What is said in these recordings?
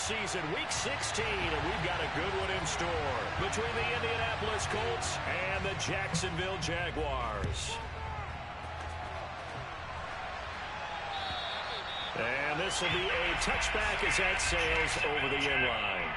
season, Week 16, and we've got a good one in store between the Indianapolis Colts and the Jacksonville Jaguars. And this will be a touchback as that sails over the end line.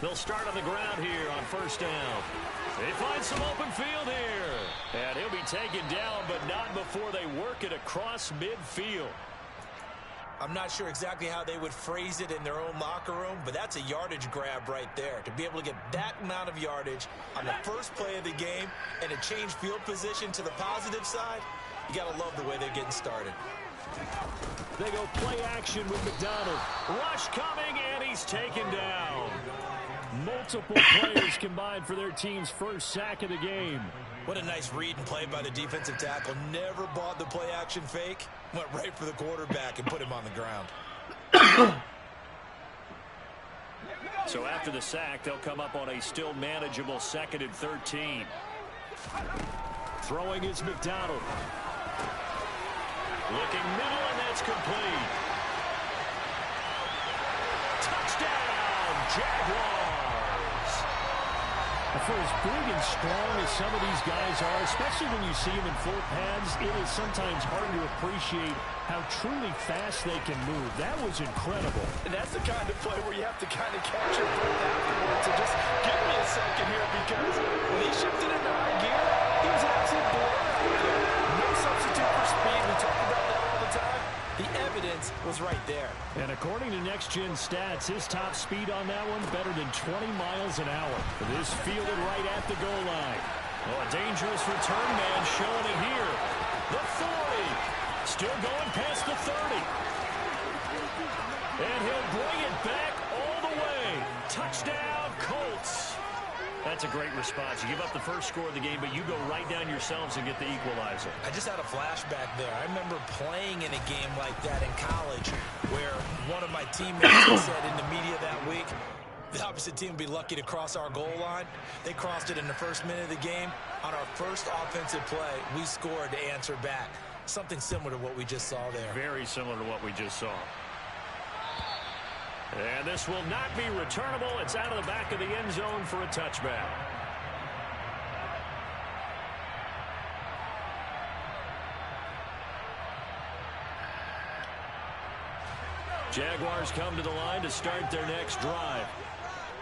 They'll start on the ground here on first down. They find some open field here. And he'll be taken down, but not before they work it across midfield. I'm not sure exactly how they would phrase it in their own locker room, but that's a yardage grab right there. To be able to get that amount of yardage on the first play of the game and to change field position to the positive side, you got to love the way they're getting started. They go play action with McDonald. Rush coming, and he's taken down. Multiple players combined for their team's first sack of the game. What a nice read and play by the defensive tackle. Never bought the play action fake. Went right for the quarterback and put him on the ground. So after the sack, they'll come up on a still manageable 2nd and 13. Throwing is McDonald. Looking middle, and that's complete. Touchdown, Jaguars. For as big and strong as some of these guys are, especially when you see them in full pads, it is sometimes hard to appreciate how truly fast they can move. That was incredible. And that's the kind of play where you have to kind of catch your breath afterwards. So just give me a second here, because when he shifted into high gear, he was an absolute blur out there. No substitute for speed. We talk about that all the time. The evidence was right there. And according to Next Gen Stats, his top speed on that one better than 20 miles an hour. This fielded right at the goal line. Oh, a dangerous return man showing it here. The 40. Still going past the 30. And he'll bring it back all the way. Touchdown, Colts. That's a great response. You give up the first score of the game, but you go right down yourselves and get the equalizer. I just had a flashback there. I remember playing in a game like that in college where one of my teammates said in the media that week, the opposite team would be lucky to cross our goal line. They crossed it in the first minute of the game. On our first offensive play, we scored to answer back. Something similar to what we just saw there. Very similar to what we just saw. And this will not be returnable. It's out of the back of the end zone for a touchback. Jaguars come to the line to start their next drive.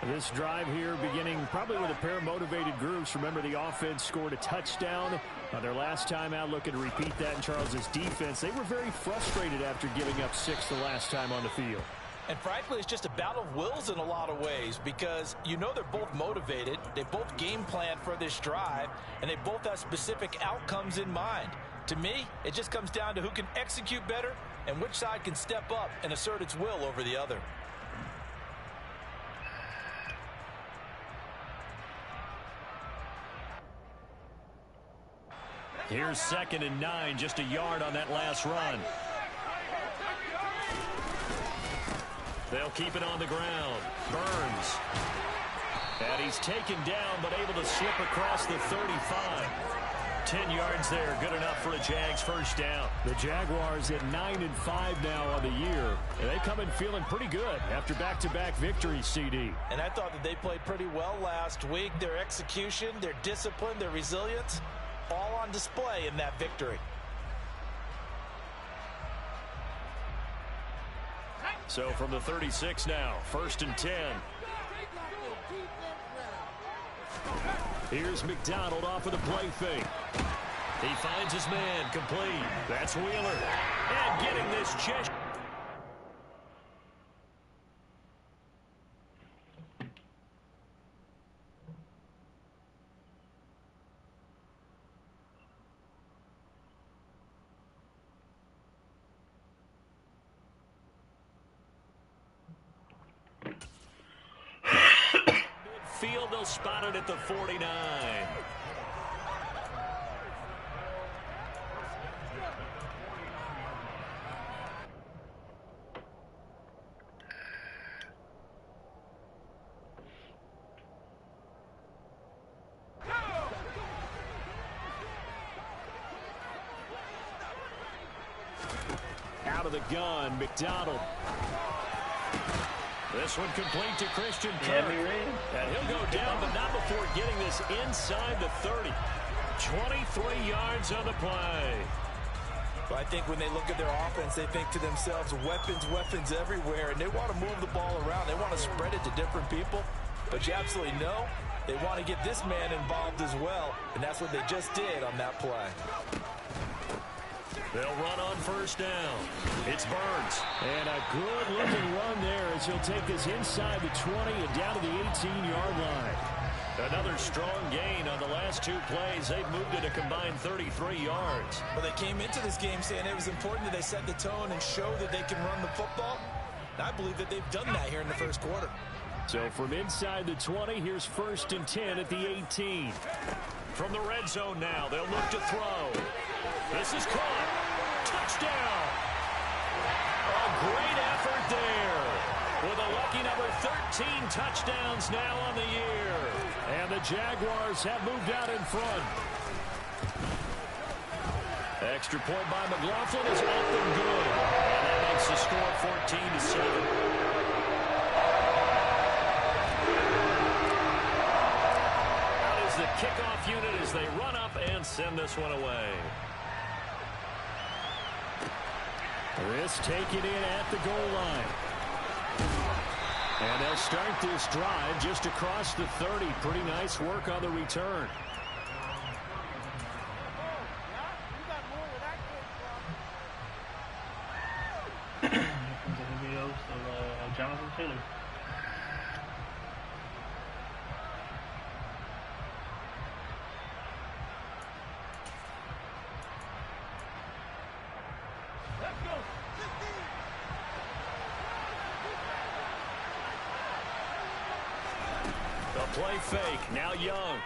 This drive here beginning probably with a pair of motivated groups. Remember, the offense scored a touchdown their last time out. Looking to repeat that in Charles's defense. They were very frustrated after giving up 6 the last time on the field. And frankly, it's just a battle of wills in a lot of ways, because you know they're both motivated. They both game plan for this drive, and they both have specific outcomes in mind. To me, it just comes down to who can execute better and which side can step up and assert its will over the other. Here's 2nd and 9, just a yard on that last run. They'll keep it on the ground. Burns. And he's taken down, but able to slip across the 35. 10 yards there, good enough for a Jags first down. The Jaguars at 9-5 now on the year. And they come in feeling pretty good after back-to-back victories, CD. And I thought that they played pretty well last week. Their execution, their discipline, their resilience, all on display in that victory. So from the 36 now, 1st and 10. Here's McDonald off of the play fake. He finds his man, complete. That's Wheeler. And getting this check. midfield. They'll spot it at the 49. Out of the gun, McDonald. This one complete to Christian Kirk. And he'll go down, but not before getting this inside the 30. 23 yards on the play. Well, I think when they look at their offense, they think to themselves, weapons everywhere, and they want to move the ball around. They want to spread it to different people. But you absolutely know they want to get this man involved as well, and that's what they just did on that play. They'll run on first down. It's Burns. And a good-looking run there as he'll take this inside the 20 and down to the 18-yard line. Another strong gain on the last two plays. They've moved it a combined 33 yards. Well, they came into this game saying it was important that they set the tone and show that they can run the football. And I believe that they've done that here in the first quarter. So from inside the 20, here's 1st and 10 at the 18. From the red zone now, they'll look to throw. This is caught. Touchdown. A great effort there. With a lucky number 13 touchdowns now on the year. And the Jaguars have moved out in front. Extra point by McLaughlin is up and good. And that makes the score 14-7. The kickoff unit as they run up and send this one away. This taken in at the goal line. And they'll start this drive just across the 30. Pretty nice work on the return. Jonathan Taylor. Play fake. Now Young.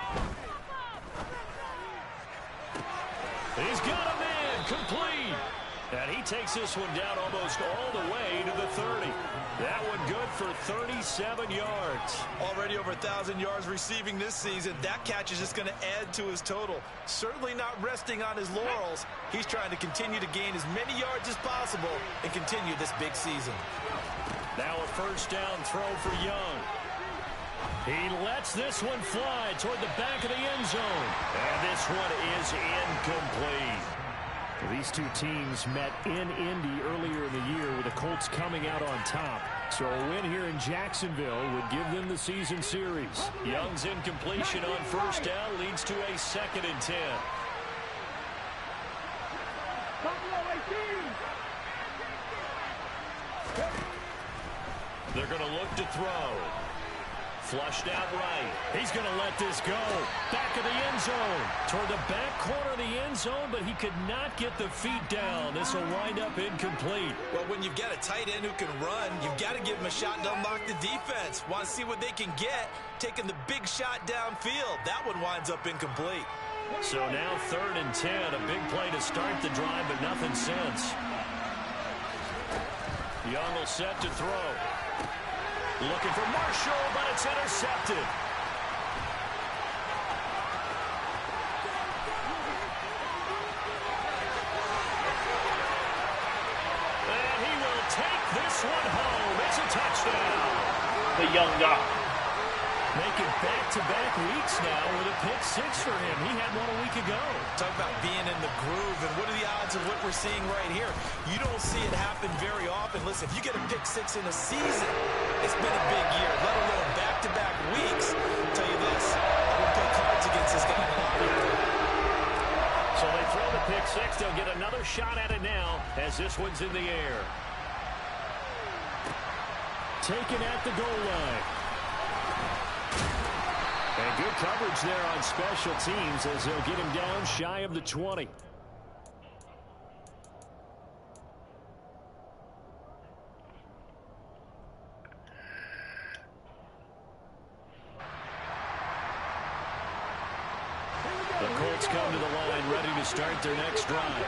He's got a man. Complete. And he takes this one down almost all the way to the 30. That one good for 37 yards. Already over 1,000 yards receiving this season. That catch is just going to add to his total. Certainly not resting on his laurels. He's trying to continue to gain as many yards as possible and continue this big season. Now a first down throw for Young. He lets this one fly toward the back of the end zone. And this one is incomplete. These two teams met in Indy earlier in the year with the Colts coming out on top. So a win here in Jacksonville would give them the season series. Young's incompletion on first down leads to a 2nd and 10. They're going to look to throw. Flushed out right. He's going to let this go. Back of the end zone. Toward the back corner of the end zone, but he could not get the feet down. This will wind up incomplete. Well, when you've got a tight end who can run, you've got to give him a shot to unlock the defense. Want to see what they can get, taking the big shot downfield. That one winds up incomplete. So now 3rd and 10. A big play to start the drive, but nothing since. Young will set to throw. Looking for Marshall, but it's intercepted. And he will take this one home. It's a touchdown. The young guy. Making back-to-back weeks now with a pick 6 for him. He had one a week ago. Talk about being in the groove, and what are the odds of what we're seeing right here? You don't see it happen very often. Listen, if you get a pick 6 in a season, it's been a big year, let alone back-to-back weeks. I'll tell you this, I would play cards against this guy a lot here. So they throw the pick 6. They'll get another shot at it now as this one's in the air. Taken at the goal line. And good coverage there on special teams as they'll get him down shy of the 20. The Colts come to the line ready to start their next drive.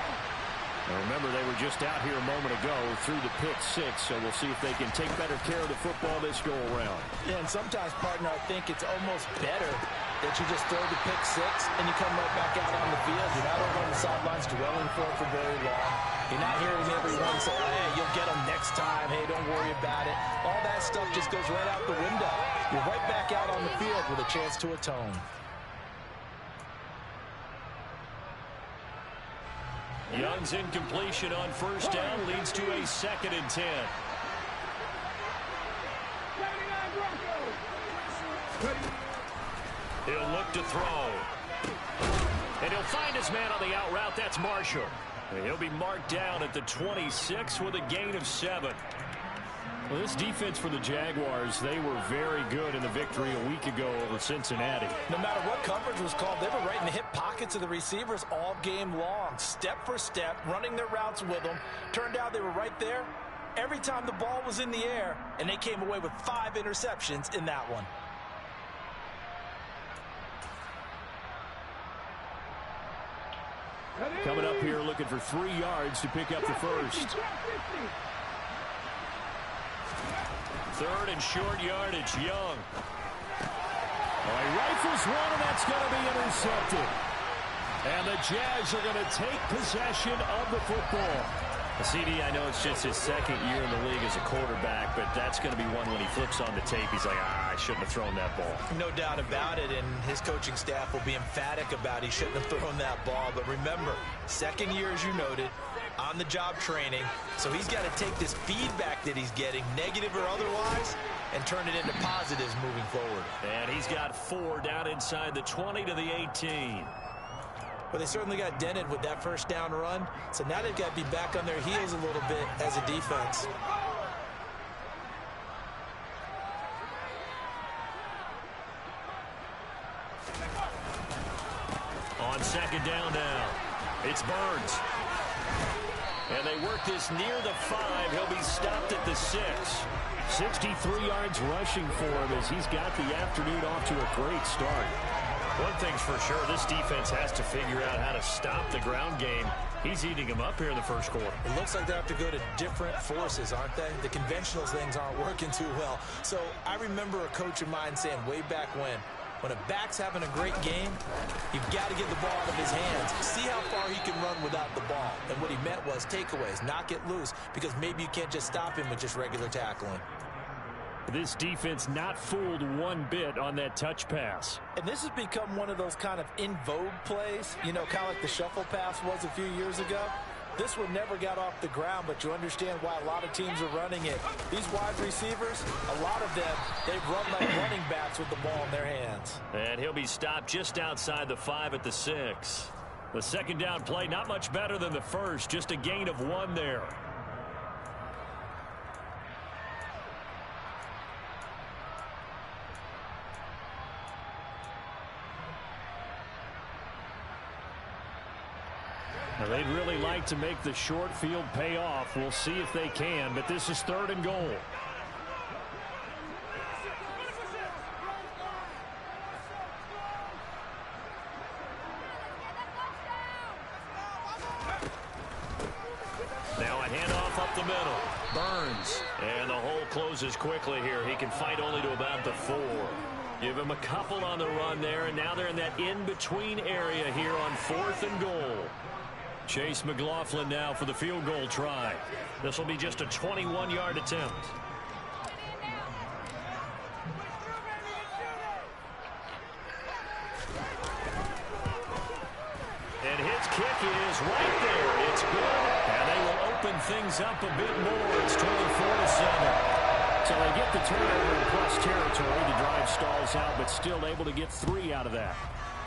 Now remember, they were just out here a moment ago through the pick six, so we'll see if they can take better care of the football this go-around. Yeah, and sometimes, partner, I think it's almost better that you just throw the pick six and you come right back out on the field. You're not over on the sidelines dwelling for it for very long. You're not hearing everyone say, oh, hey, you'll get them next time. Hey, don't worry about it. All that stuff just goes right out the window. You're right back out on the field with a chance to atone. Young's incompletion on first down leads to a 2nd and 10. He'll look to throw. And he'll find his man on the out route. That's Marshall. And he'll be marked down at the 26 with a gain of 7. Well, this defense for the Jaguars, they were very good in the victory a week ago over Cincinnati. No matter what coverage was called, they were right in the hip pockets of the receivers all game long, step for step, running their routes with them. Turned out they were right there every time the ball was in the air, and they came away with 5 interceptions in that one. Coming up here looking for 3 yards to pick up the first. 3rd and short yardage, Young. He rifles one, and that's going to be intercepted. And the Jags are going to take possession of the football. CD, I know it's just his 2nd year in the league as a quarterback, but that's going to be one when he flips on the tape. He's like, I shouldn't have thrown that ball. No doubt about it, and his coaching staff will be emphatic about he shouldn't have thrown that ball. But remember, 2nd year, as you noted, on-the-job training, so he's got to take this feedback that he's getting, negative or otherwise, and turn it into positives moving forward. And he's got 4 down inside the 20 to the 18. But they certainly got dented with that first down run, so now they've got to be back on their heels a little bit as a defense. On 2nd down now, it's Burns. And they work this near the 5. He'll be stopped at the 6. 63 yards rushing for him as he's got the afternoon off to a great start. One thing's for sure, this defense has to figure out how to stop the ground game. He's eating them up here in the first quarter. It looks like they have to go to different forces, aren't they? The conventional things aren't working too well. So I remember a coach of mine saying way back when a back's having a great game, you've got to get the ball out of his hands. See how far he can run without the ball. And what he meant was takeaways, knock it loose, because maybe you can't just stop him with just regular tackling. This defense not fooled one bit on that touch pass. And this has become one of those kind of in vogue plays, you know, kind of like the shuffle pass was a few years ago. This one never got off the ground, but you understand why a lot of teams are running it. These wide receivers, a lot of them, they've run like running backs with the ball in their hands. And he'll be stopped just outside the 5 at the 6. The 2nd down play, not much better than the first, just a gain of 1 there. Now, they'd really like to make the short field pay off. We'll see if they can, but this is 3rd and goal. Now a handoff up the middle. Burns. And the hole closes quickly here. He can fight only to about the 4. Give him a couple on the run there, and now they're in that in-between area here on 4th and goal. Chase McLaughlin now for the field goal try. This will be just a 21-yard attempt. And his kick is right there. It's good. And they will open things up a bit more. It's 24-7. So they get the turnover in plus territory. The drive stalls out, but still able to get 3 out of that.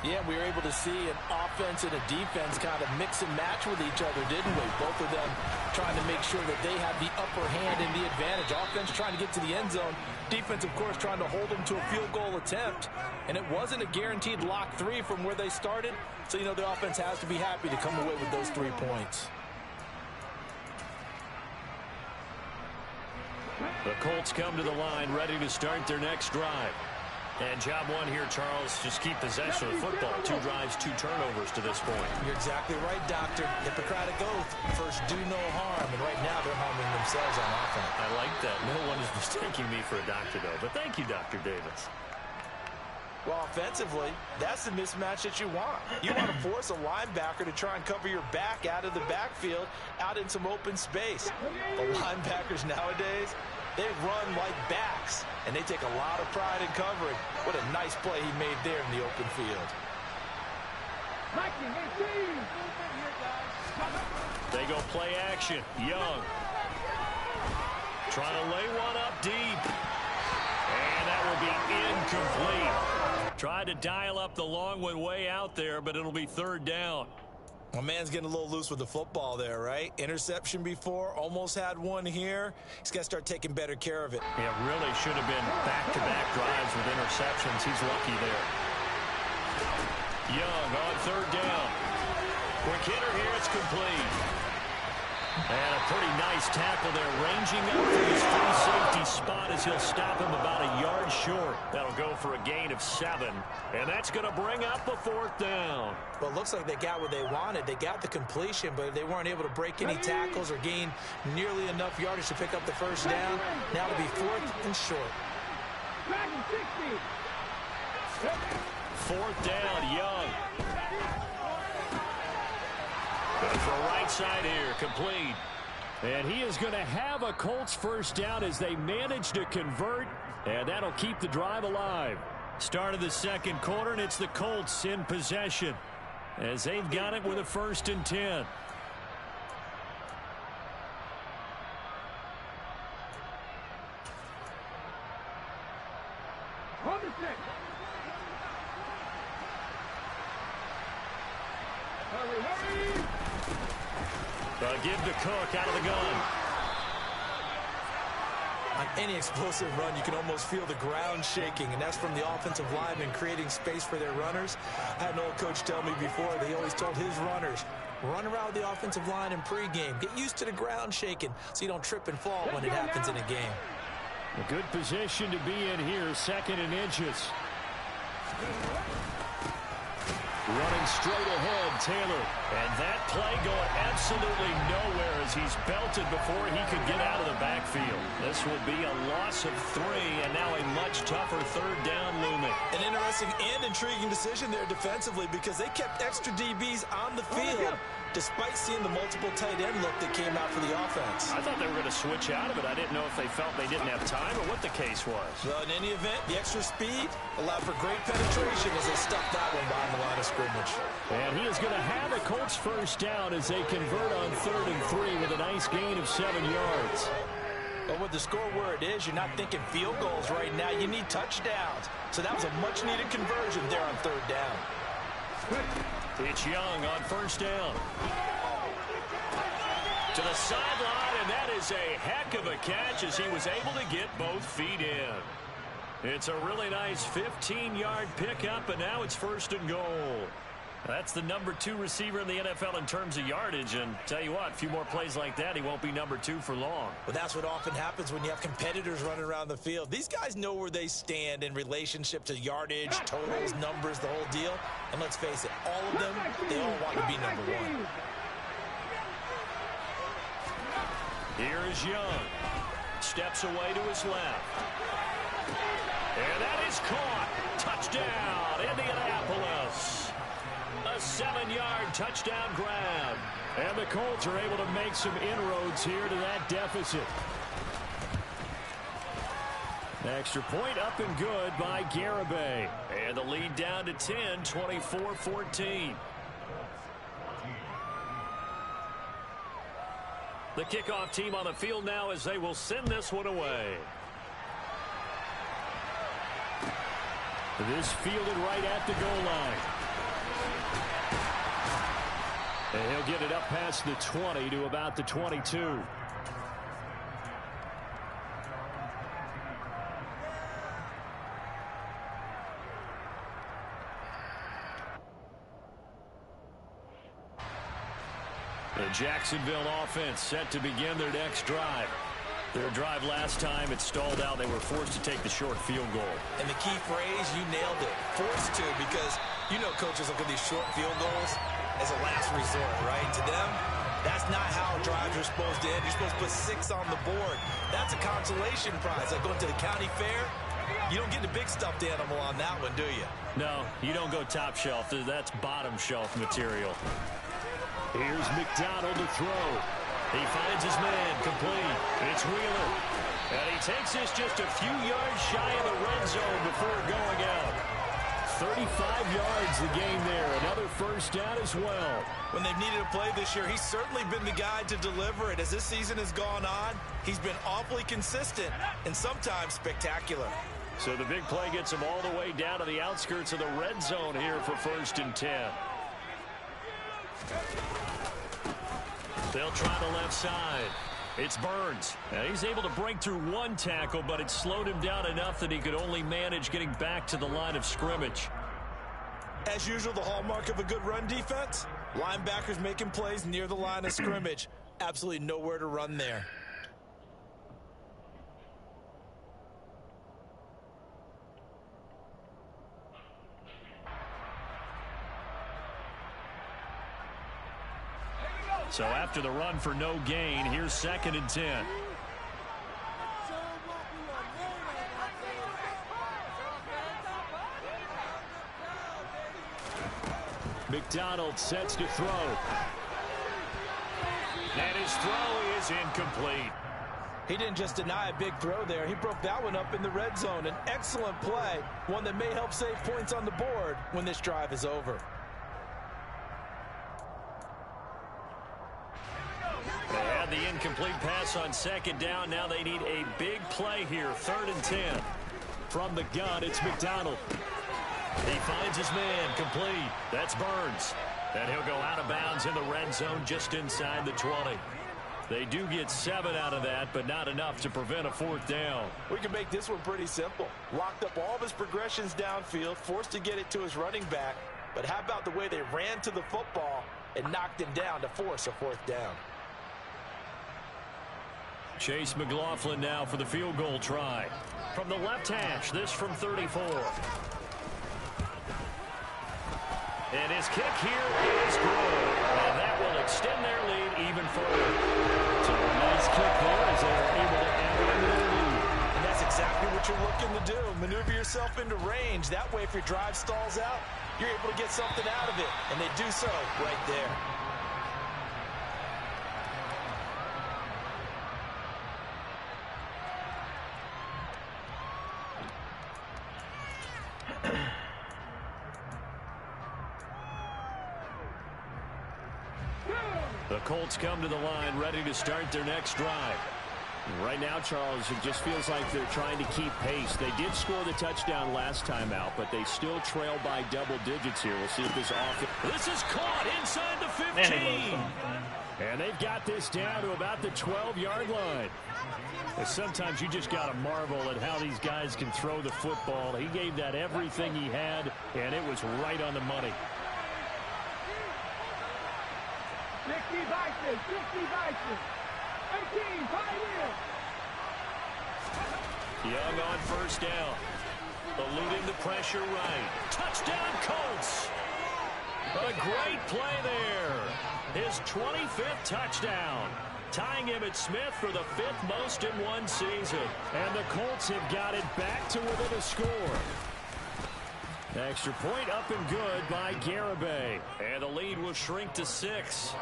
Yeah, we were able to see an offense and a defense kind of mix and match with each other, didn't we? Both of them trying to make sure that they have the upper hand and the advantage. Offense trying to get to the end zone. Defense, of course, trying to hold them to a field goal attempt. And it wasn't a guaranteed lock 3 from where they started. So, you know, the offense has to be happy to come away with those 3 points. The Colts come to the line ready to start their next drive. And job one here, Charles, just keep possession of the football. 2 drives, 2 turnovers to this point. You're exactly right, Doctor. Hippocratic oath. First, do no harm. And right now, they're harming themselves on offense. I like that. No one is mistaking me for a doctor, though. But thank you, Dr. Davis. Well, offensively, that's the mismatch that you want. You want to force a linebacker to try and cover your back out of the backfield, out in some open space. The linebackers nowadays, they run like backs, and they take a lot of pride in covering. What a nice play he made there in the open field. They go play action. Young. Trying to lay one up deep. And that will be incomplete. Tried to dial up the long one way out there, but it'll be 3rd down. My man's getting a little loose with the football there, right? Interception before, almost had one here. He's got to start taking better care of it. Yeah, really should have been back-to-back drives with interceptions. He's lucky there. Young on 3rd down. Quick hitter here, it's complete. And a pretty nice tackle there, ranging up for his free safety spot as he'll stop him about a yard short. That'll go for a gain of 7, and that's going to bring up a 4th down. Well, it looks like they got what they wanted. They got the completion, but they weren't able to break any tackles or gain nearly enough yardage to pick up the 1st down. Now it'll be 4th and short. 4th down, Young. Going for a right side here, complete. And he is going to have a Colts 1st down as they manage to convert, and that'll keep the drive alive. Start of the 2nd quarter, and it's the Colts in possession as they've got it with a 1st and 10. Give to Cook out of the gun. On any explosive run, you can almost feel the ground shaking, and that's from the offensive linemen creating space for their runners. I had an old coach tell me before, they always told his runners, run around the offensive line in pregame. Get used to the ground shaking so you don't trip and fall when it happens in a game. A good position to be in here, 2nd and inches. Running straight ahead, Taylor. And that play going absolutely nowhere as he's belted before he could get out of the backfield. This will be a loss of 3, and now a much tougher 3rd down looming. An interesting and intriguing decision there defensively because they kept extra DBs on the field despite seeing the multiple tight end look that came out for the offense. I thought they were going to switch out of it. I didn't know if they felt they didn't have time or what the case was. Well, in any event, the extra speed allowed for great penetration as they stuffed that one behind the line of scrimmage. And he is going to have a Colts 1st down as they convert on 3rd and 3 with a nice gain of 7 yards. But with the score where it is, you're not thinking field goals right now. You need touchdowns. So that was a much-needed conversion there on 3rd down. It's Young on 1st down. To the sideline, and that is a heck of a catch as he was able to get both feet in. It's a really nice 15-yard pickup, and now it's 1st and goal. That's the number 2 receiver in the NFL in terms of yardage, and tell you what, a few more plays like that, he won't be number 2 for long. But that's what often happens when you have competitors running around the field. These guys know where they stand in relationship to yardage, totals, numbers, the whole deal. And let's face it, all of them, they all want to be number 1. Here is Young. Steps away to his left. And that is caught. Touchdown, Indianapolis. A 7-yard touchdown grab. And the Colts are able to make some inroads here to that deficit. Extra point up and good by Garibay. And the lead down to 10, 24-14. The kickoff team on the field now as they will send this one away. This fielded right at the goal line. And he'll get it up past the 20 to about the 22. The Jacksonville offense set to begin their next drive. Their drive last time, it stalled out. They were forced to take the short field goal. And the key phrase, you nailed it. Forced to, because you know coaches look at these short field goals as a last resort, right? To them, that's not how drives are supposed to end. You're supposed to put 6 on the board. That's a consolation prize. Like going to the county fair, you don't get the big stuffed animal on that one, do you? No, you don't go top shelf. That's bottom shelf material. Here's McDonald to throw. He finds his man, complete. It's Wheeler. And he takes this just a few yards shy of the red zone before going out. 35 yards the game there. Another first down as well. When they've needed a play this year, he's certainly been the guy to deliver it. As this season has gone on, he's been awfully consistent and sometimes spectacular. So the big play gets him all the way down to the outskirts of the red zone here for 1st and 10. They'll try the left side. It's Burns. Now he's able to break through one tackle, but it slowed him down enough that he could only manage getting back to the line of scrimmage. As usual, the hallmark of a good run defense, linebackers making plays near the line of scrimmage. Absolutely nowhere to run there. So after the run for no gain, here's 2nd and 10. McDonald sets to throw. And his throw is incomplete. He didn't just deny a big throw there. He broke that one up in the red zone. An excellent play, one that may help save points on the board when this drive is over. They had the incomplete pass on 2nd down. Now they need a big play here. 3rd and 10. From the gun, it's McDonald. He finds his man, complete. That's Burns. And he'll go out of bounds in the red zone just inside the 20. They do get 7 out of that, but not enough to prevent a 4th down. We can make this one pretty simple. Locked up all of his progressions downfield, forced to get it to his running back. But how about the way they ran to the football and knocked him down to force a 4th down? Chase McLaughlin now for the field goal try. From the left hash, this from 34. And his kick here is good. And that will extend their lead even further. So a nice kick there as they're able to add on to their lead. And that's exactly what you're looking to do. Maneuver yourself into range. That way, if your drive stalls out, you're able to get something out of it. And they do so right there. The Colts come to the line ready to start their next drive. Right now, Charles, it just feels like they're trying to keep pace. They did score the touchdown last time out, but they still trail by double digits here. We'll see if this offense... This is caught inside the 15. And they've got this down to about the 12-yard line. And sometimes you just got to marvel at how these guys can throw the football. He gave that everything he had, and it was right on the money. 60 Vikings, 60 Vikings, 18, Pioneer. Young on 1st down. Eluding the pressure right. Touchdown, Colts. A great play there. His 25th touchdown. Tying Emmitt Smith for the 5th most in one season. And the Colts have got it back to within a score. Extra point up and good by Garibay. And the lead will shrink to 6.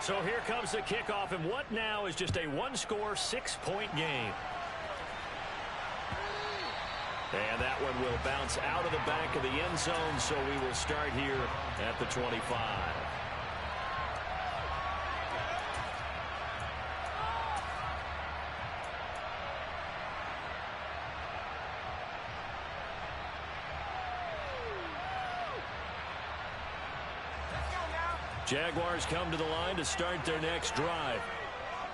So here comes the kickoff, and what now is just a one-score, 6-point game. And that one will bounce out of the back of the end zone, so we will start here at the 25. Jaguars come to the line to start their next drive.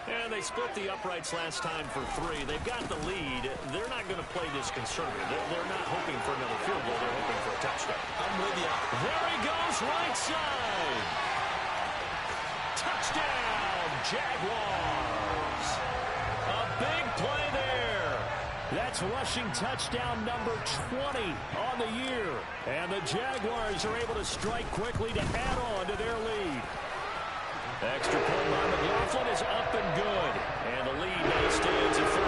And they split the uprights last time for 3. They've got the lead. They're not going to play this conservative. They're not hoping for another field goal. They're hoping for a touchdown. I'm with you. There he goes, right side. Jaguars. A big play there. That's rushing touchdown number 20 on the year. And the Jaguars are able to strike quickly to add on to their lead. Extra point by McLaughlin is up and good. And the lead now stands at 14.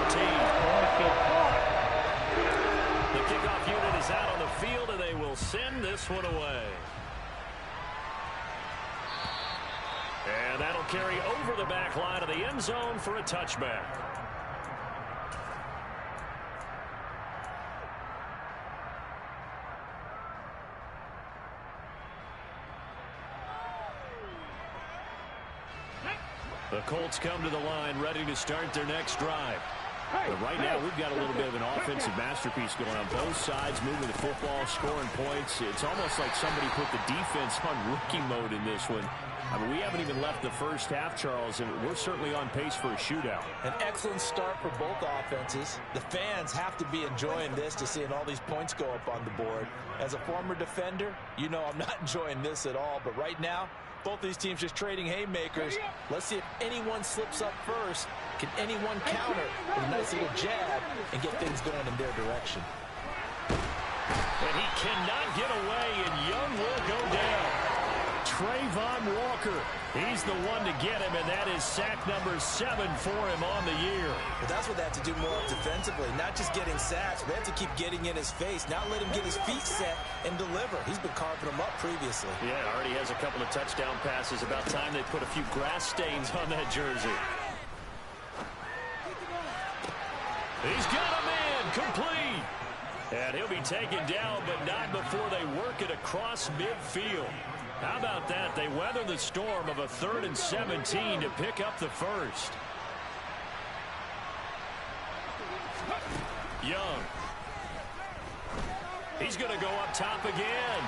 The kickoff unit is out on the field, and they will send this one away. And that'll carry over the back line of the end zone for a touchback. The Colts come to the line ready to start their next drive. But right now, we've got a little bit of an offensive masterpiece going on both sides, moving the football, scoring points. It's almost like somebody put the defense on rookie mode in this one. I mean, we haven't even left the first half, Charles, and we're certainly on pace for a shootout. An excellent start for both offenses. The fans have to be enjoying this to seeing all these points go up on the board. As a former defender, you know I'm not enjoying this at all, but right now, both these teams just trading haymakers. Let's see if anyone slips up first. Can anyone counter with a nice little jab and get things going in their direction? And he cannot get away, and Young will go down. Trayvon Walker, he's the one to get him, and that is sack number 7 for him on the year. But that's what they have to do more of defensively, not just getting sacks. They have to keep getting in his face, not let him get his feet set and deliver. He's been carving them up previously. Yeah, already has a couple of touchdown passes. About time they put a few grass stains on that jersey. He's got a man complete. And he'll be taken down, but not before they work it across midfield. How about that? They weather the storm of a 3rd and 17 to pick up the first. Young. He's going to go up top again.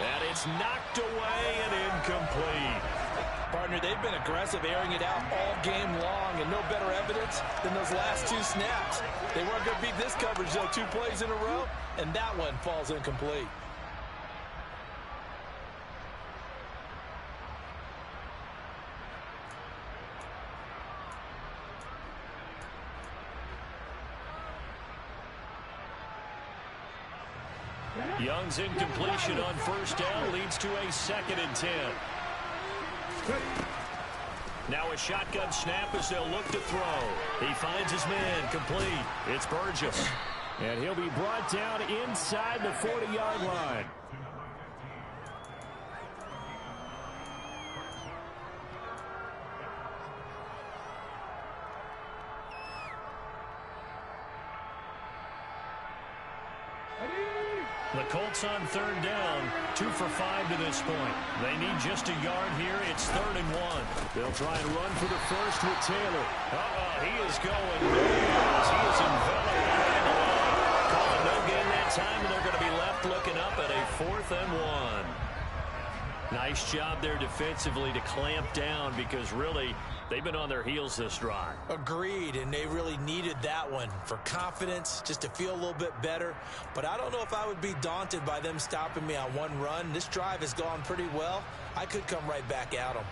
And it's knocked away and incomplete. Partner, they've been aggressive, airing it out all game long, and no better evidence than those last 2 snaps. They weren't going to beat this coverage, though, 2 plays in a row, and that one falls incomplete. Young's incompletion on first down leads to a 2nd and 10. Now a shotgun snap as they'll look to throw. He finds his man complete. It's Burgess. And he'll be brought down inside the 40-yard line. The Colts on 3rd down, 2 for 5 to this point. They need just a yard here. It's 3rd and 1. They'll try and run for the first with Taylor. He is going nuts. He is enveloped behind the line. Call it no gain that time, and they're going to be left looking up at a 4th and 1. Nice job there defensively to clamp down because really they've been on their heels this drive. Agreed, and they really needed that one for confidence, just to feel a little bit better. But I don't know if I would be daunted by them stopping me on one run. This drive has gone pretty well. I could come right back at them.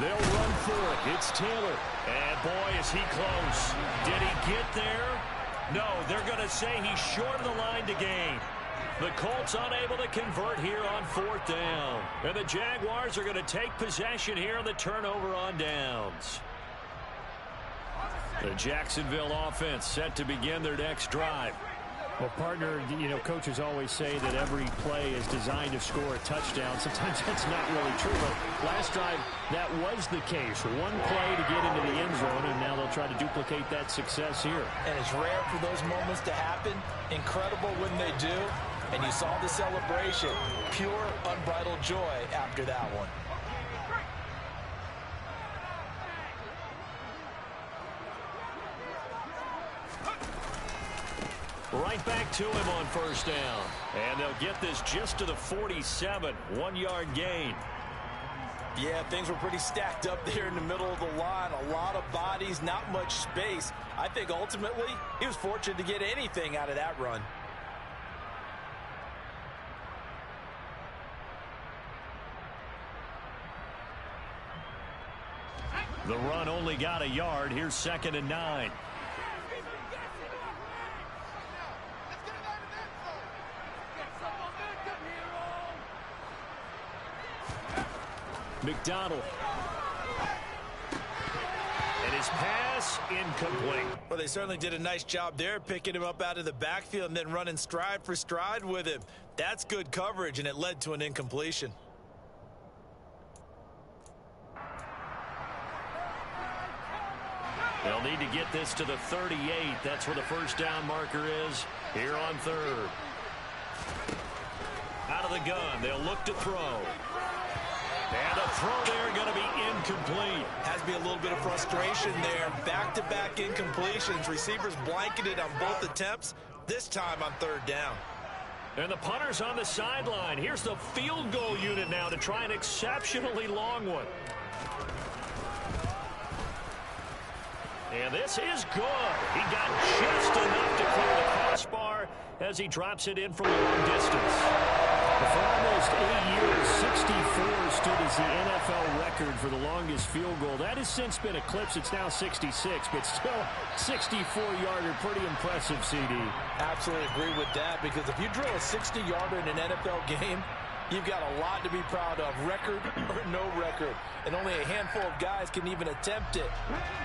They'll run for it. It's Taylor. And boy, is he close. Did he get there? No, they're going to say he's short of the line to gain. The Colts unable to convert here on 4th down. And the Jaguars are going to take possession here on the turnover on downs. The Jacksonville offense set to begin their next drive. Well, partner, you know, coaches always say that every play is designed to score a touchdown. Sometimes that's not really true, but last drive, that was the case. One play to get into the end zone, and now they'll try to duplicate that success here. And it's rare for those moments to happen. Incredible when they do. And you saw the celebration. Pure, unbridled joy after that one. Right back to him on 1st down. And they'll get this just to the 47. 1-yard gain. Yeah, things were pretty stacked up there in the middle of the line. A lot of bodies, not much space. I think ultimately he was fortunate to get anything out of that run. The run only got a yard. Here's 2nd and 9. McDonald. And his pass incomplete. Well, they certainly did a nice job there, picking him up out of the backfield and then running stride for stride with him. That's good coverage, and it led to an incompletion. They'll need to get this to the 38. That's where the first down marker is here on 3rd. Out of the gun. They'll look to throw. And a throw there going to be incomplete. Has to be a little bit of frustration there. Back-to-back incompletions. Receivers blanketed on both attempts, this time on 3rd down. And the punter's on the sideline. Here's the field goal unit now to try an exceptionally long one. And this is good. He got just enough to clear the crossbar as he drops it in from long distance. For almost 8 years, 64 stood as the NFL record for the longest field goal. That has since been eclipsed. It's now 66, but still 64-yarder. Pretty impressive, CD. Absolutely agree with that, because if you drill a 60-yarder in an NFL game, you've got a lot to be proud of, record or no record. And only a handful of guys can even attempt it.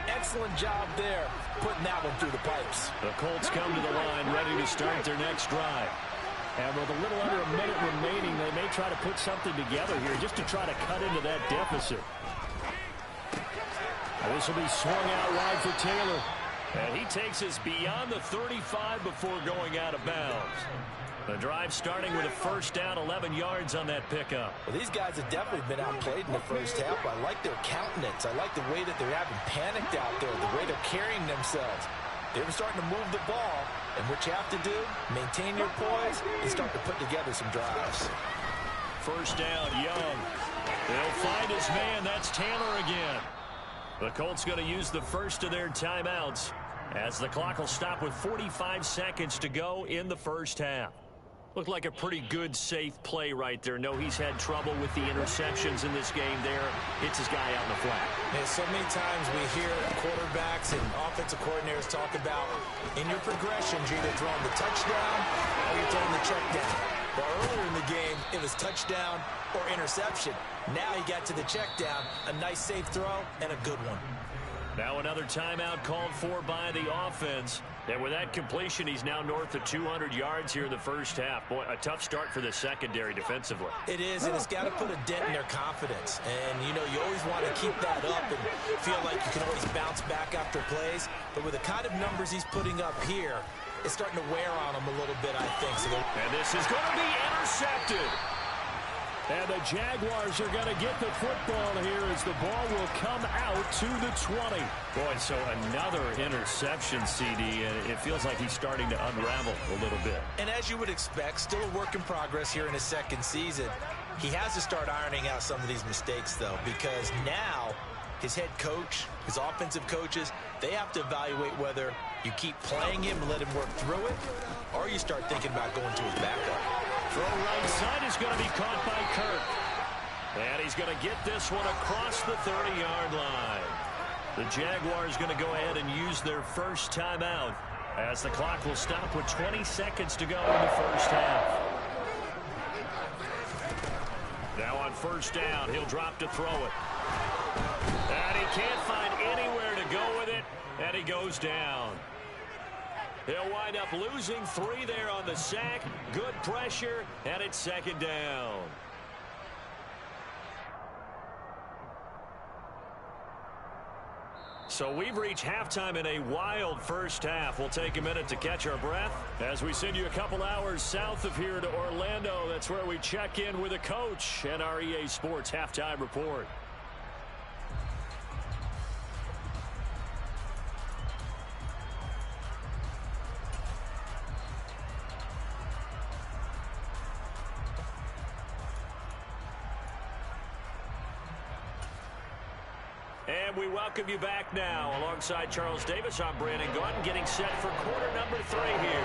Excellent job there, putting that one through the pipes. The Colts come to the line, ready to start their next drive. And with a little under a minute remaining, they may try to put something together here just to try to cut into that deficit. This will be swung out wide for Taylor. And he takes us beyond the 35 before going out of bounds. The drive starting with a first down, 11 yards on that pickup. Well, these guys have definitely been outplayed in the first half. I like their countenance. I like the way that they're having panicked out there, the way they're carrying themselves. They were starting to move the ball, and what you have to do, maintain your poise and start to put together some drives. First down, Young. They'll find his man. That's Taylor again. The Colts going to use the first of their timeouts as the clock will stop with 45 seconds to go in the first half. Looked like a pretty good, safe play right there. No, he's had trouble with the interceptions in this game there. Hits his guy out in the flat. And so many times we hear quarterbacks and offensive coordinators talk about in your progressions, you're either throwing the touchdown or you're throwing the check down. But earlier in the game, it was touchdown or interception. Now he got to the check down, a nice safe throw, and a good one. Now another timeout called for by the offense. And with that completion, he's now north of 200 yards here in the first half. Boy, a tough start for the secondary defensively. It is, and it's got to put a dent in their confidence. And, you know, you always want to keep that up and feel like you can always bounce back after plays. But with the kind of numbers he's putting up here, it's starting to wear on him a little bit, I think. And this is going to be intercepted. And the Jaguars are going to get the football here as the ball will come out to the 20. Boy, so another interception, CD, and it feels like he's starting to unravel a little bit. And as you would expect, still a work in progress here in his second season. He has to start ironing out some of these mistakes, though, because now his head coach, his offensive coaches, they have to evaluate whether you keep playing him and let him work through it, or you start thinking about going to his backup. Throw right side is going to be caught by Kirk. And he's going to get this one across the 30-yard line. The Jaguars going to go ahead and use their first timeout as the clock will stop with 20 seconds to go in the first half. Now on first down, he'll drop to throw it. And he can't find anywhere to go with it, and he goes down. He'll wind up losing 3 there on the sack. Good pressure, and it's second down. So we've reached halftime in a wild first half. We'll take a minute to catch our breath as we send you a couple hours south of here to Orlando. That's where we check in with a coach and our EA Sports Halftime Report. And we welcome you back now. Alongside Charles Davis, I'm Brandon Gaudin, getting set for quarter number 3 here.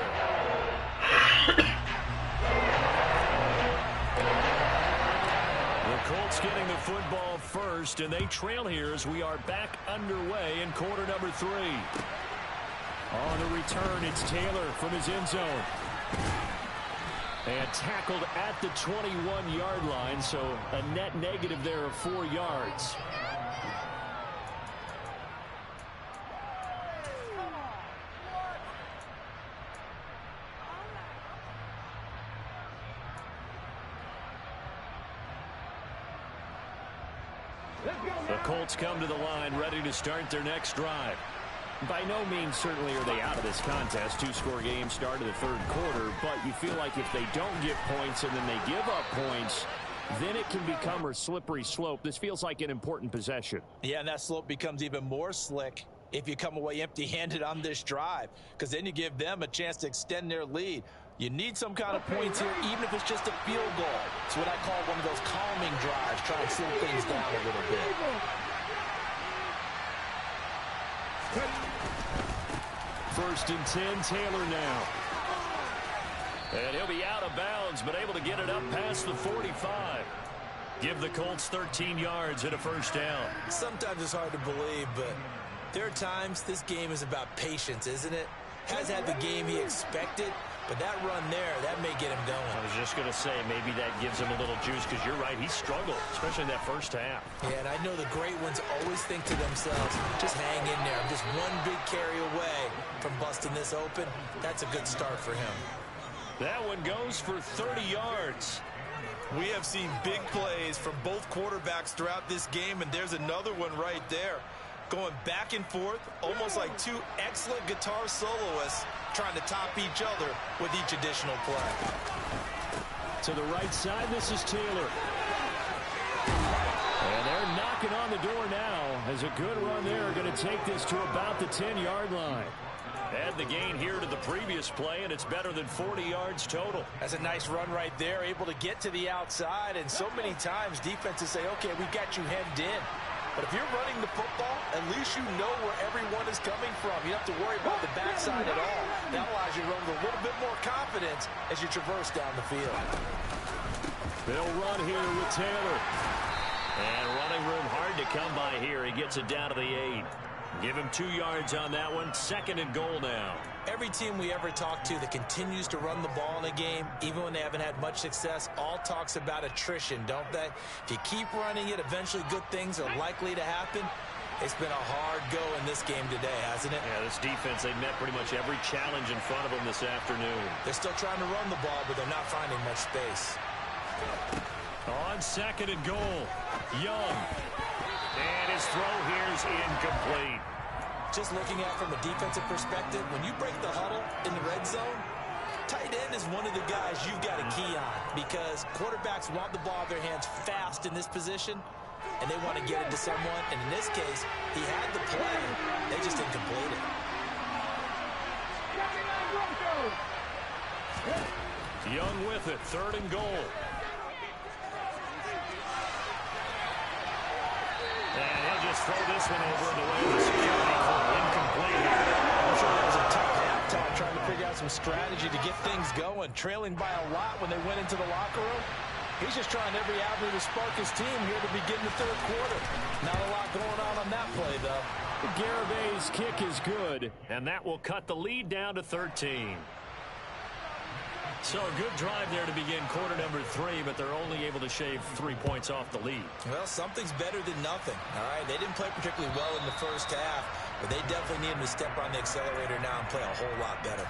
The Colts getting the football first, and they trail here as we are back underway in quarter number 3. On the return, it's Taylor from his end zone. And tackled at the 21-yard line, so a net negative there of 4 yards. The Colts come to the line ready to start their next drive. By no means certainly are they out of this contest. 2-score game start of the third quarter, but you feel like if they don't get points and then they give up points, then it can become a slippery slope. This feels like an important possession. Yeah, and that slope becomes even more slick if you come away empty-handed on this drive, because then you give them a chance to extend their lead. You need some kind of points here, even if it's just a field goal. It's what I call one of those calming drives, try and slow things down a little bit. First and 10, Taylor now. And he'll be out of bounds, but able to get it up past the 45. Give the Colts 13 yards and a first down. Sometimes it's hard to believe, but there are times this game is about patience, isn't it? Has had the game he expected, but that run there, that may get him going. I was just going to say, maybe that gives him a little juice, because you're right, he struggled, especially in that first half. Yeah, and I know the great ones always think to themselves, just hang in there. I'm just one big carry away from busting this open. That's a good start for him. That one goes for 30 yards. We have seen big plays from both quarterbacks throughout this game, and there's another one right there. Going back and forth, almost like two excellent guitar soloists trying to top each other with each additional play. To the right side, this is Taylor. And they're knocking on the door now as a good run there. Going to take this to about the 10-yard line. Add the gain here to the previous play, and it's better than 40 yards total. That's a nice run right there, able to get to the outside. And so many times defenses say, okay, we got you hemmed in. But if you're running the football, at least you know where everyone is coming from. You don't have to worry about the backside at all. That allows you to run with a little bit more confidence as you traverse down the field. They'll run here with Taylor. And running room hard to come by here. He gets it down to the 8. Give him 2 yards on that one. Second and goal now. Every team we ever talk to that continues to run the ball in a game, even when they haven't had much success, all talks about attrition, don't they? If you keep running it, eventually good things are likely to happen. It's been a hard go in this game today, hasn't it? Yeah, this defense, they've met pretty much every challenge in front of them this afternoon. They're still trying to run the ball, but they're not finding much space. On second and goal, Young. And his throw here is incomplete. Just looking at it from a defensive perspective, when you break the huddle in the red zone, tight end is one of the guys you've got to key on, because quarterbacks want the ball in their hands fast in this position, and they want to get it to someone. And in this case, he had the play. They just didn't complete it. Young with it, third and goal. And he'll just throw this one over in the way of the security call. Incomplete. I'm sure that was a tough halftime trying to figure out some strategy to get things going. Trailing by a lot when they went into the locker room. He's just trying every avenue to spark his team here to begin the third quarter. Not a lot going on that play, though. Garibay's kick is good, and that will cut the lead down to 13. So a good drive there to begin quarter number 3, but they're only able to shave 3 points off the lead. Well, something's better than nothing. All right, they didn't play particularly well in the first half, but they definitely need him to step on the accelerator now and play a whole lot better.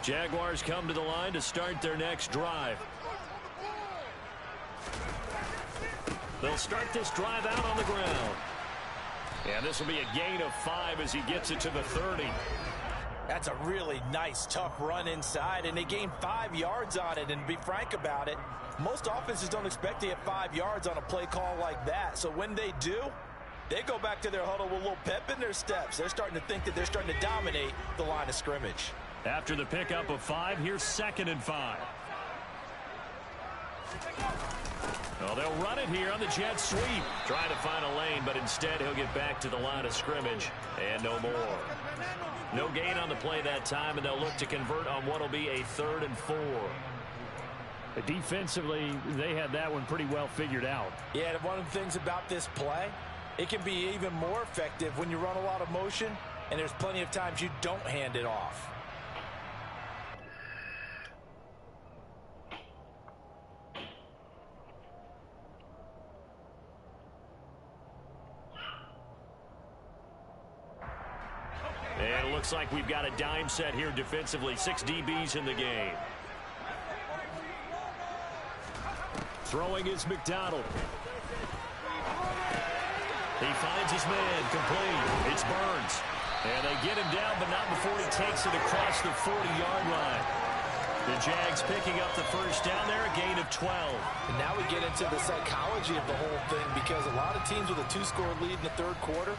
Jaguars come to the line to start their next drive. They'll start this drive out on the ground. And this will be a gain of 5 as he gets it to the 30. That's a really nice, tough run inside, and they gained 5 yards on it. And to be frank about it, most offenses don't expect to get 5 yards on a play call like that. So when they do, they go back to their huddle with a little pep in their steps. They're starting to think that they're starting to dominate the line of scrimmage. After the pickup of 5, here's 2nd and 5. Well, they'll run it here on the jet sweep. Trying to find a lane, but instead he'll get back to the line of scrimmage. And no more. No gain on the play that time, and they'll look to convert on what will be a 3rd and 4. Defensively, they had that one pretty well figured out. Yeah, and one of the things about this play, it can be even more effective when you run a lot of motion, and there's plenty of times you don't hand it off. And it looks like we've got a dime set here defensively. 6 DBs in the game. Throwing is McDonald. He finds his man, complete. It's Burns. And they get him down, but not before he takes it across the 40-yard line. The Jags picking up the first down there, a gain of 12. And now we get into the psychology of the whole thing, because a lot of teams with a 2-score lead in the 3rd quarter,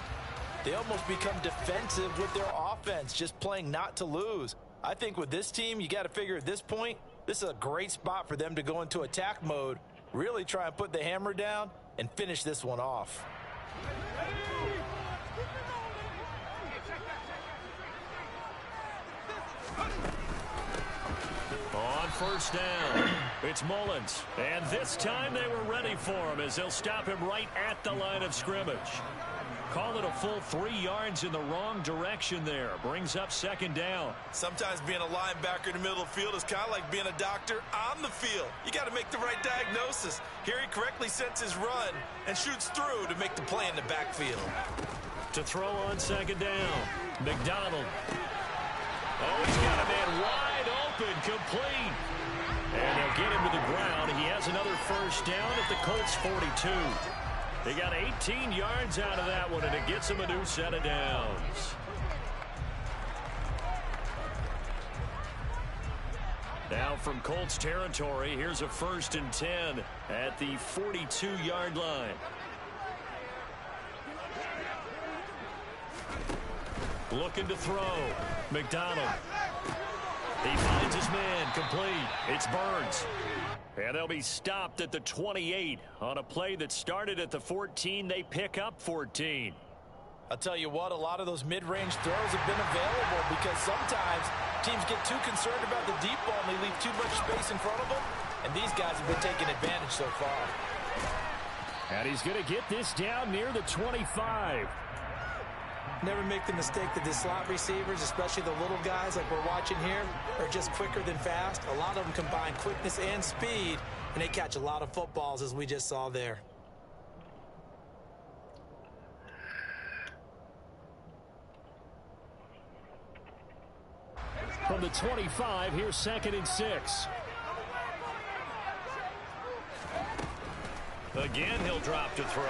they almost become defensive with their offense, just playing not to lose. I think with this team, you got to figure at this point, this is a great spot for them to go into attack mode, really try and put the hammer down and finish this one off. On first down, it's Mullins. And this time they were ready for him as they'll stop him right at the line of scrimmage. Call it a full 3 yards in the wrong direction there. Brings up 2nd down. Sometimes being a linebacker in the middle of the field is kind of like being a doctor on the field. You got to make the right diagnosis. Here he correctly sets his run and shoots through to make the play in the backfield. To throw on 2nd down, McDonald. Oh, he's got a man wide open, complete. And they'll get him to the ground. He has another first down at the Colts 42. They got 18 yards out of that one, and it gets them a new set of downs. Now from Colts territory, here's a 1st and 10 at the 42-yard line. Looking to throw. McDonald. He finds his man, complete. It's Burns. And they'll be stopped at the 28 on a play that started at the 14. They pick up 14. I'll tell you what, a lot of those mid-range throws have been available because sometimes teams get too concerned about the deep ball and they leave too much space in front of them. And these guys have been taking advantage so far. And he's going to get this down near the 25. Never make the mistake that the slot receivers, especially the little guys like we're watching here, are just quicker than fast. A lot of them combine quickness and speed, and they catch a lot of footballs, as we just saw there. From the 25, here's 2nd and 6. Again, he'll drop to throw.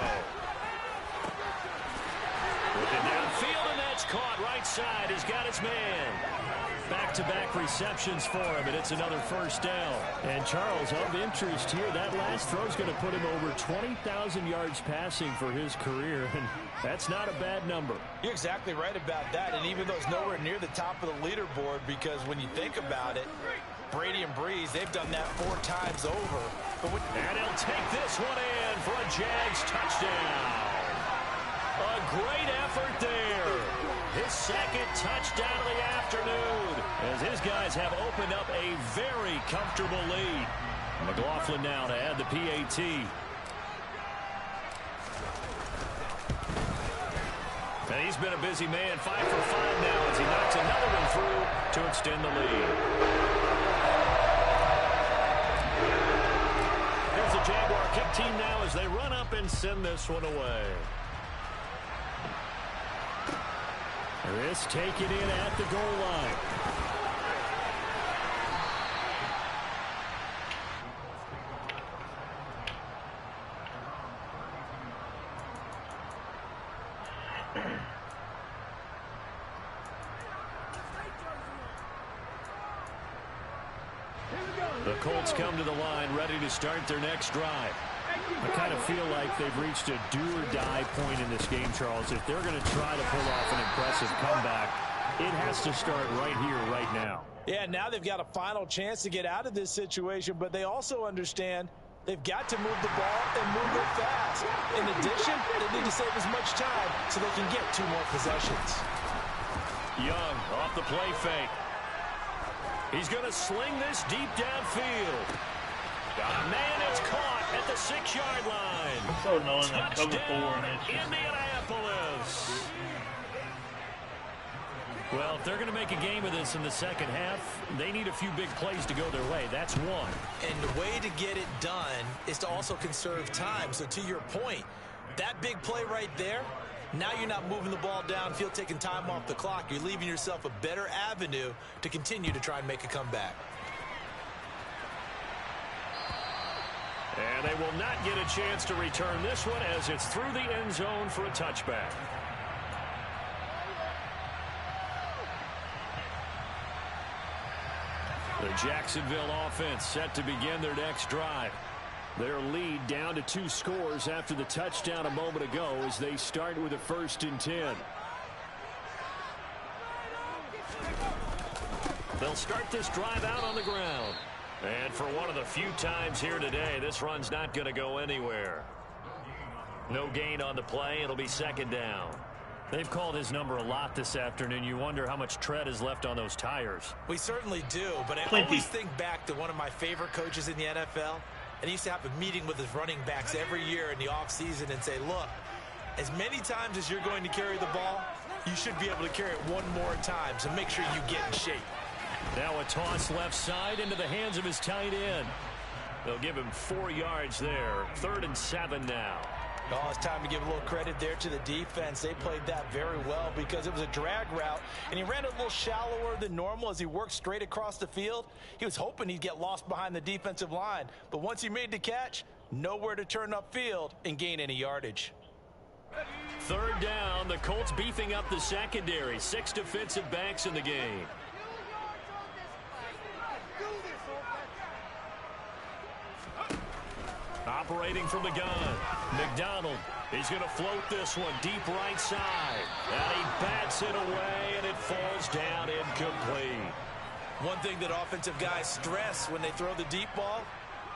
Looking downfield, and that's caught right side. He's got his man. Back-to-back receptions for him, and it's another first down. And Charles, of interest here, that last throw is going to put him over 20,000 yards passing for his career, and that's not a bad number. You're exactly right about that, and even though it's nowhere near the top of the leaderboard, because when you think about it, Brady and Breeze, they've done that 4 times over. And he'll take this one in for a Jags touchdown. A great effort there. His 2nd touchdown of the afternoon as his guys have opened up a very comfortable lead. McLaughlin now to add the PAT. And he's been a busy man, 5 for 5 now as he knocks another one through to extend the lead. Here's the Jaguar kick team now as they run up and send this one away. This taken in at the goal line. The Colts come to the line ready to start their next drive. I kind of feel like they've reached a do-or-die point in this game, Charles. If they're going to try to pull off an impressive comeback, it has to start right here, right now. Yeah, now they've got a final chance to get out of this situation, but they also understand they've got to move the ball and move it fast. In addition, they need to save as much time so they can get 2 more possessions. Young off the play fake. He's going to sling this deep downfield. Man, it's caught at the 6-yard line. So knowing that cover 4 and it's just... Indianapolis. Well, if they're going to make a game of this in the second half, they need a few big plays to go their way. That's one. And the way to get it done is to also conserve time. So to your point, that big play right there, now you're not moving the ball downfield, taking time off the clock. You're leaving yourself a better avenue to continue to try and make a comeback. And they will not get a chance to return this one as it's through the end zone for a touchback. The Jacksonville offense set to begin their next drive. Their lead down to 2 scores after the touchdown a moment ago as they start with a 1st and 10. They'll start this drive out on the ground. And for one of the few times here today, this run's not going to go anywhere. No gain on the play. It'll be 2nd down. They've called his number a lot this afternoon. You wonder how much tread is left on those tires. We certainly do, but I always think back to one of my favorite coaches in the NFL. And he used to have a meeting with his running backs every year in the offseason and say, look, as many times as you're going to carry the ball, you should be able to carry it 1 more time, so make sure you get in shape. Now a toss left side into the hands of his tight end. They'll give him 4 yards there. 3rd and 7 now. Oh, it's time to give a little credit there to the defense. They played that very well because it was a drag route, and he ran it a little shallower than normal as he worked straight across the field. He was hoping he'd get lost behind the defensive line, but once he made the catch, nowhere to turn upfield and gain any yardage. 3rd down, the Colts beefing up the secondary. 6 defensive backs in the game. Operating from the gun, McDonald. He's going to float this one deep right side. And he bats it away, and it falls down incomplete. One thing that offensive guys stress when they throw the deep ball,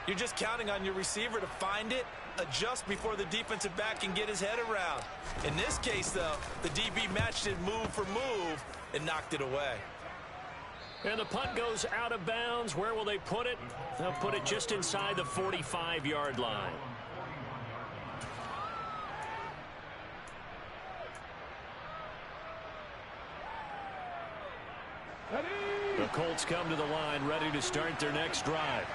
you're just counting on your receiver to find it, adjust before the defensive back can get his head around. In this case, though, the DB matched it move for move and knocked it away. And the punt goes out of bounds. Where will they put it? They'll put it just inside the 45-yard line. The Colts come to the line ready to start their next drive.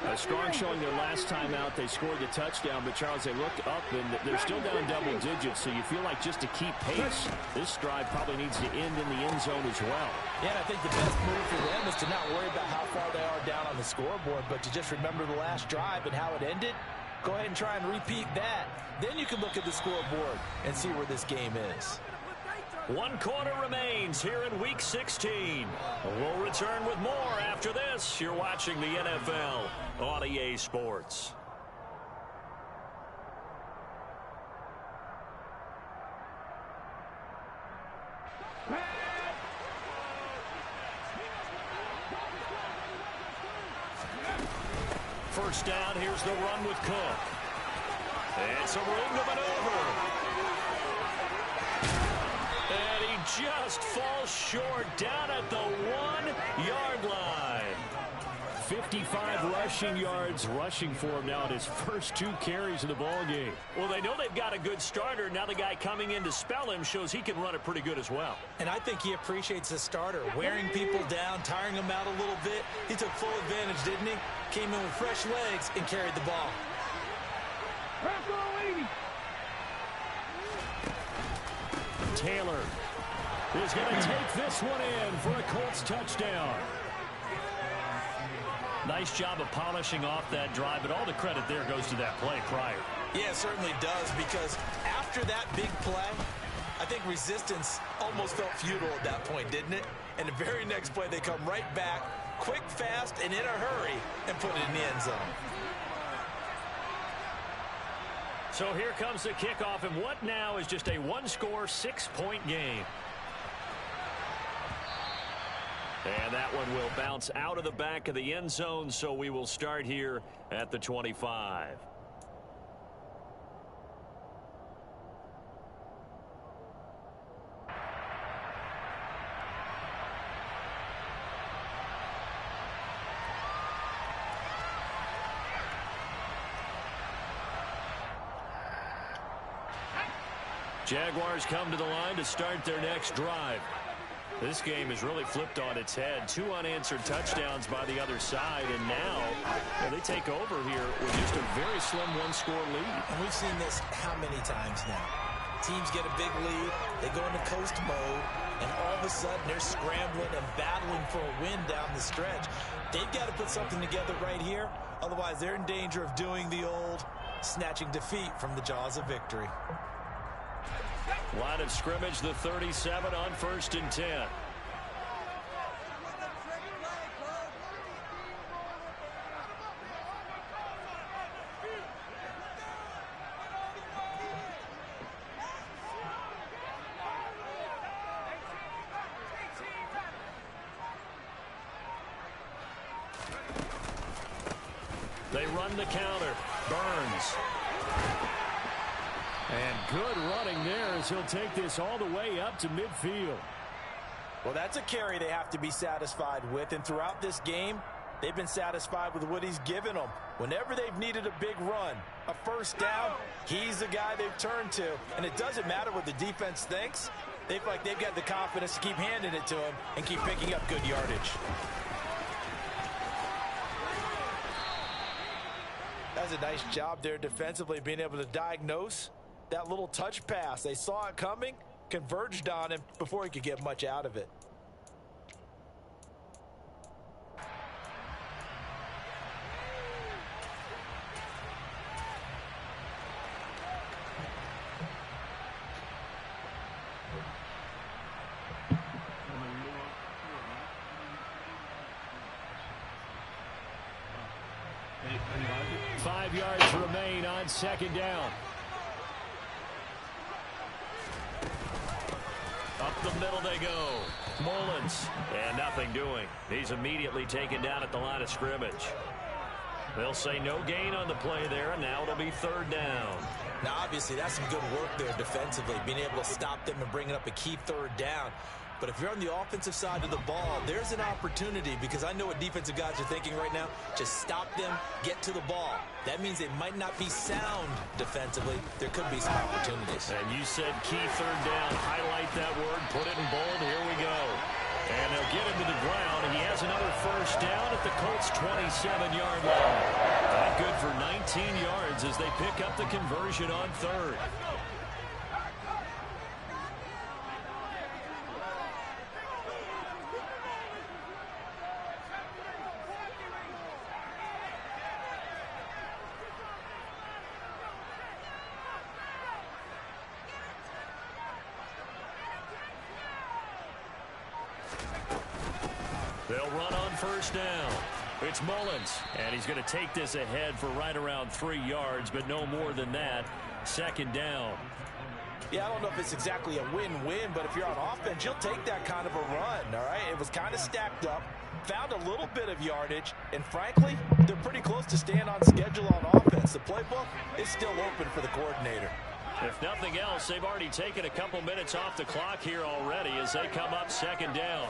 A strong showing their last time out. They scored the touchdown, but Charles, they looked up and they're still down double digits, so you feel like just to keep pace, this drive probably needs to end in the end zone as well. Yeah, and I think the best move for them is to not worry about how far they are down on the scoreboard, but to just remember the last drive and how it ended. Go ahead and try and repeat that. Then you can look at the scoreboard and see where this game is. 1 quarter remains here in Week 16. We'll return with more after this. You're watching the NFL on EA Sports. First down, here's the run with Cook. It's a room to maneuver. And he just falls short down at the 1-yard line. 55 rushing yards rushing for him now in his first 2 carries of the ball game. Well, they know they've got a good starter. Now the guy coming in to spell him shows he can run it pretty good as well. And I think he appreciates the starter, wearing people down, tiring them out a little bit. He took full advantage, didn't he? Came in with fresh legs and carried the ball. Taylor is going to take this one in for a Colts touchdown. Nice job of polishing off that drive, but all the credit there goes to that play prior. Yeah, it certainly does, because after that big play, I think think resistance almost felt futile at that point, didn't it? And the very next play, they come right back, quick, fast, and in a hurry, and put it in the end zone. So here comes the kickoff, and what now is just a one-score, 6-point game. And that one will bounce out of the back of the end zone, so we will start here at the 25. Jaguars come to the line to start their next drive. This game is really flipped on its head. 2 unanswered touchdowns by the other side, and now they take over here with just a very slim one-score lead. And we've seen this how many times now? Teams get a big lead, they go into coast mode, and all of a sudden they're scrambling and battling for a win down the stretch. They've got to put something together right here, otherwise they're in danger of doing the old snatching defeat from the jaws of victory. Line of scrimmage, the 37 on 1st and 10. They run the counter. Burns. And good running there as he'll take this all the way up to midfield. Well, that's a carry they have to be satisfied with. And throughout this game, they've been satisfied with what he's given them. Whenever they've needed a big run, a first down, he's the guy they've turned to. And it doesn't matter what the defense thinks. They feel like they've got the confidence to keep handing it to him and keep picking up good yardage. That's a nice job there defensively, being able to diagnose that little touch pass. They saw it coming, converged on him before he could get much out of it. Five yards remain on 2nd down. Up the middle they go. Mullins. And nothing doing. He's immediately taken down at the line of scrimmage. They'll say no gain on the play there, and now it'll be 3rd down. Now, obviously, that's some good work there defensively, being able to stop them and bringing up a key 3rd down. But if you're on the offensive side of the ball, there's an opportunity, because I know what defensive guys are thinking right now. Just stop them, get to the ball. That means they might not be sound defensively. There could be some opportunities. And you said key 3rd down. Highlight that word. Put it in bold. Here we go. And they'll get him to the ground. He has another first down at the Colts' 27-yard line. That good for 19 yards as they pick up the conversion on 3rd. They'll run on first down. It's Mullins, and he's going to take this ahead for right around 3 yards, but no more than that. 2nd down. Yeah, I don't know if it's exactly a win-win, but if you're on offense, you'll take that kind of a run, all right? It was kind of stacked up, found a little bit of yardage, and frankly, they're pretty close to staying on schedule on offense. The playbook is still open for the coordinator. If nothing else, they've already taken a couple minutes off the clock here already as they come up 2nd down.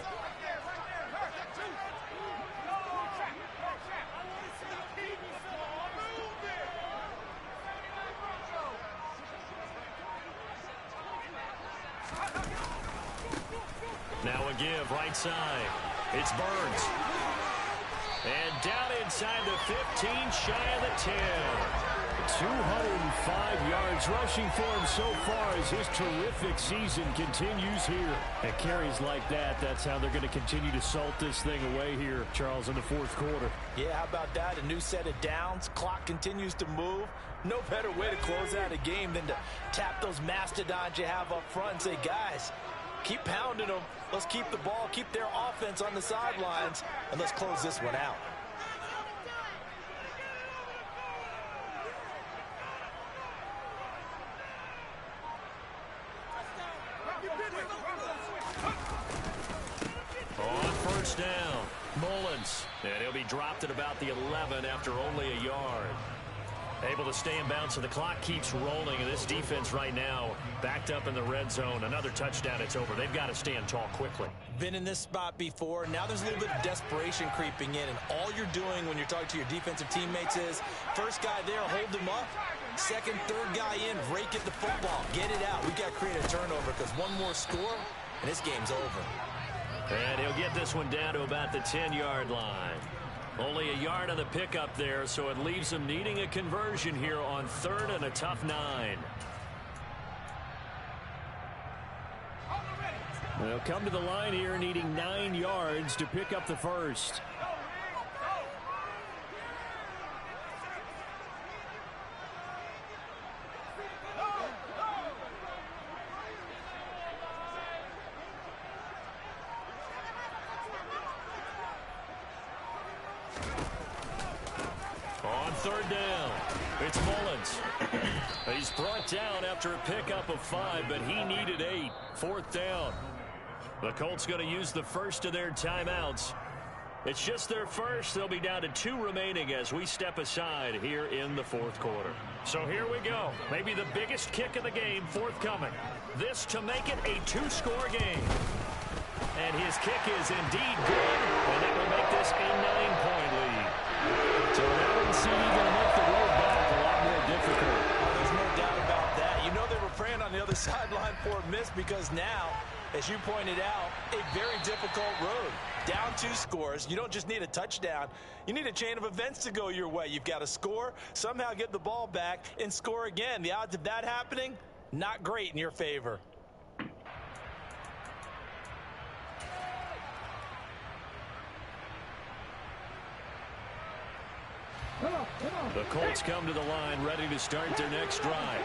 Now a give right side. It's Burns. And down inside the 15, shy of the 10. 205 yards rushing for him so far as his terrific season continues here. And carries like that, that's how they're going to continue to salt this thing away here, Charles, in the fourth quarter. Yeah, how about that? A new set of downs. Clock continues to move. No better way to close out a game than to tap those mastodons you have up front and say, guys, keep pounding them. Let's keep the ball, keep their offense on the sidelines, and let's close this one out. On first down, Mullins. And he'll be dropped at about the 11 after only a yard. Able to stay in bounds, so the clock keeps rolling. And this defense right now backed up in the red zone. Another touchdown, it's over. They've got to stand tall quickly. Been in this spot before. Now there's a little bit of desperation creeping in. And all you're doing when you're talking to your defensive teammates is, first guy there, hold him up. Second, third guy in, rake at the football. Get it out. We've got to create a turnover because one more score, and this game's over. And he'll get this one down to about the 10-yard line. Only a yard on the pickup there, so it leaves them needing a conversion here on third and a tough 9. They'll come to the line here needing 9 yards to pick up the first. Third down. It's Mullins. He's brought down after a pickup of 5, but he needed 8. Fourth down. The Colts going to use the first of their timeouts. It's just their first. They'll be down to 2 remaining as we step aside here in the fourth quarter. So here we go. Maybe the biggest kick of the game forthcoming. This to make it a 2-score game. And his kick is indeed good, and that will make this a 9-point lead. So that would seem going to make the road back a lot more difficult. There's no doubt about that. You know they were praying on the other sideline for a miss because now, as you pointed out, a very difficult road. Down 2 scores. You don't just need a touchdown. You need a chain of events to go your way. You've got to score, somehow get the ball back, and score again. The odds of that happening, not great in your favor. The Colts come to the line ready to start their next drive.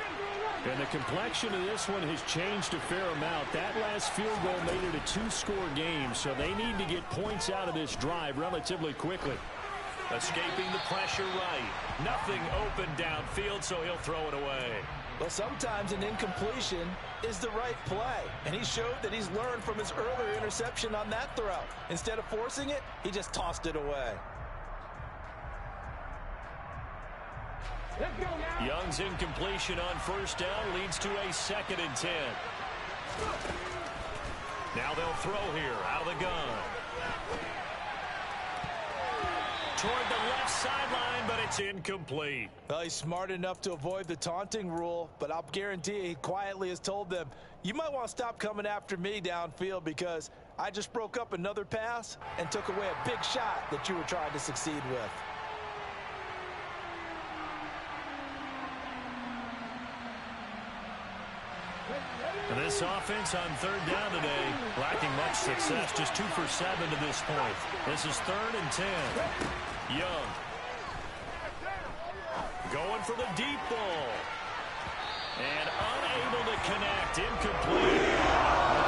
And the complexion of this one has changed a fair amount. That last field goal made it a 2-score game, so they need to get points out of this drive relatively quickly. Escaping the pressure right. Nothing open downfield, so he'll throw it away. Well, sometimes an incompletion is the right play, and he showed that he's learned from his earlier interception on that throw. Instead of forcing it, he just tossed it away. Young's incompletion on first down leads to a 2nd and 10. Now they'll throw here out of the gun. Toward the left sideline, but it's incomplete. Well, he's smart enough to avoid the taunting rule, but I'll guarantee you he quietly has told them, you might want to stop coming after me downfield because I just broke up another pass and took away a big shot that you were trying to succeed with. And this offense on third down today, lacking much success, just 2 for 7 to this point. This is 3rd and 10. Young. Going for the deep ball. And unable to connect, incomplete.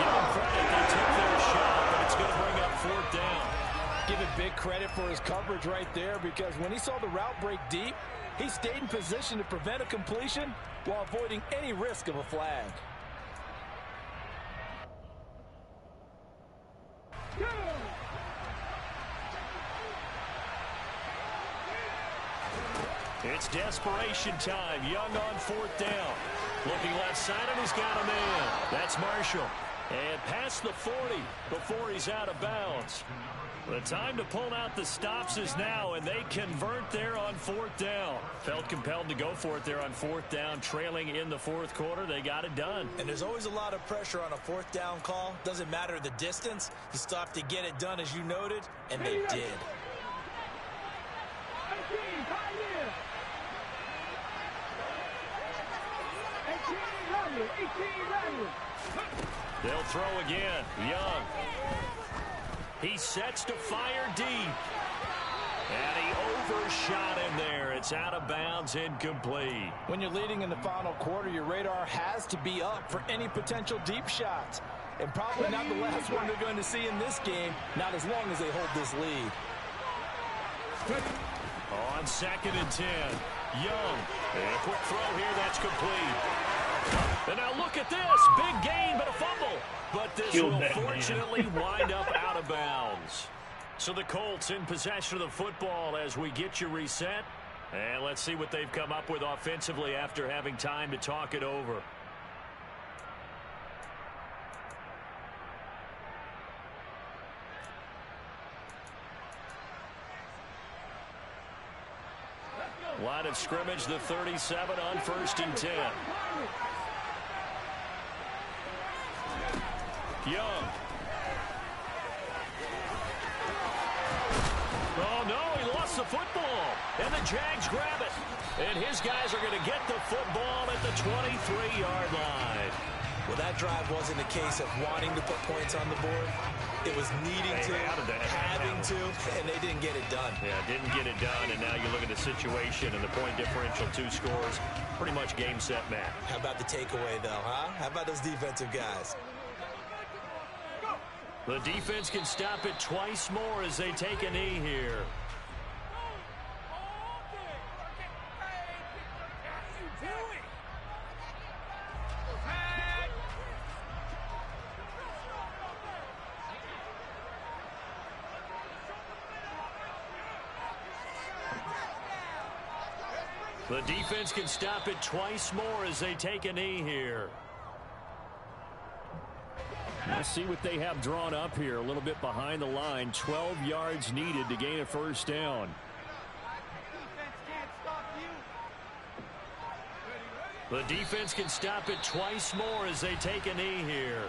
Give them credit, they took their shot, but it's going to bring up 4th down. Give it big credit for his coverage right there because when he saw the route break deep, he stayed in position to prevent a completion while avoiding any risk of a flag. It's desperation time. Young on 4th down. Looking left side, and he's got a man. That's Marshall. And past the 40 before he's out of bounds. The time to pull out the stops is now, and they convert there on 4th down. Felt compelled to go for it there on 4th down, trailing in the 4th quarter. They got it done. And there's always a lot of pressure on a 4th down call. Doesn't matter the distance. You still have to get it done, as you noted, and they did. Randall, 18 Randall. They'll throw again. Young. He sets to fire deep. And he overshot him there. It's out of bounds, incomplete. When you're leading in the final quarter, your radar has to be up for any potential deep shots. And probably not the last one they're going to see in this game, not as long as they hold this lead. On 2nd and 10, Young. And a quick throw here, that's complete. And now look at this. Big gain, but a fumble. But this will fortunately wind up out of bounds. So the Colts in possession of the football as we get you reset. And let's see what they've come up with offensively after having time to talk it over. Line of scrimmage, the 37 on 1st and 10. Young. Oh, no, he lost the football. And the Jags grab it. And his guys are going to get the football at the 23-yard line. Well, that drive wasn't a case of wanting to put points on the board. It was needing to, having to, and they didn't get it done. Yeah, didn't get it done, and now you look at the situation and the point differential, 2 scores, pretty much game, set, match. How about the takeaway, though, huh? How about those defensive guys? The defense can stop it twice more as they take a knee here. The defense can stop it twice more as they take a knee here. Let's see what they have drawn up here. A little bit behind the line. 12 yards needed to gain a first down. The defense can stop it twice more as they take a knee here.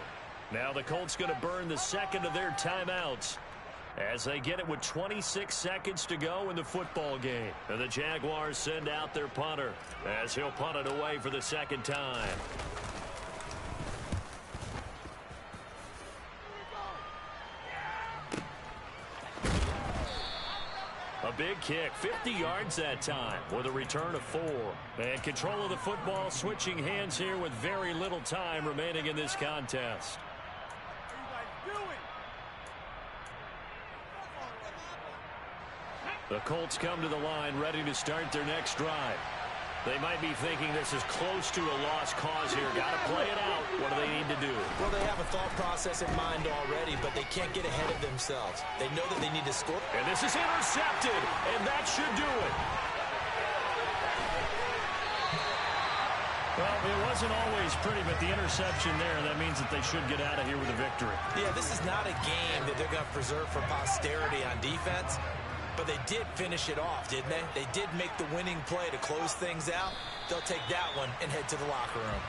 Now the Colts going to burn the second of their timeouts as they get it with 26 seconds to go in the football game. And the Jaguars send out their punter as he'll punt it away for the second time. A big kick, 50 yards that time with a return of 4. And control of the football switching hands here with very little time remaining in this contest. The Colts come to the line ready to start their next drive. They might be thinking this is close to a lost cause here. Got to play it out. What do they need to do? Well, they have a thought process in mind already, but they can't get ahead of themselves. They know that they need to score. And this is intercepted, and that should do it. Well, it wasn't always pretty, but the interception there, that means that they should get out of here with a victory. Yeah, this is not a game that they're going to preserve for posterity on defense. But they did finish it off, didn't they? They did make the winning play to close things out. They'll take that one and head to the locker room.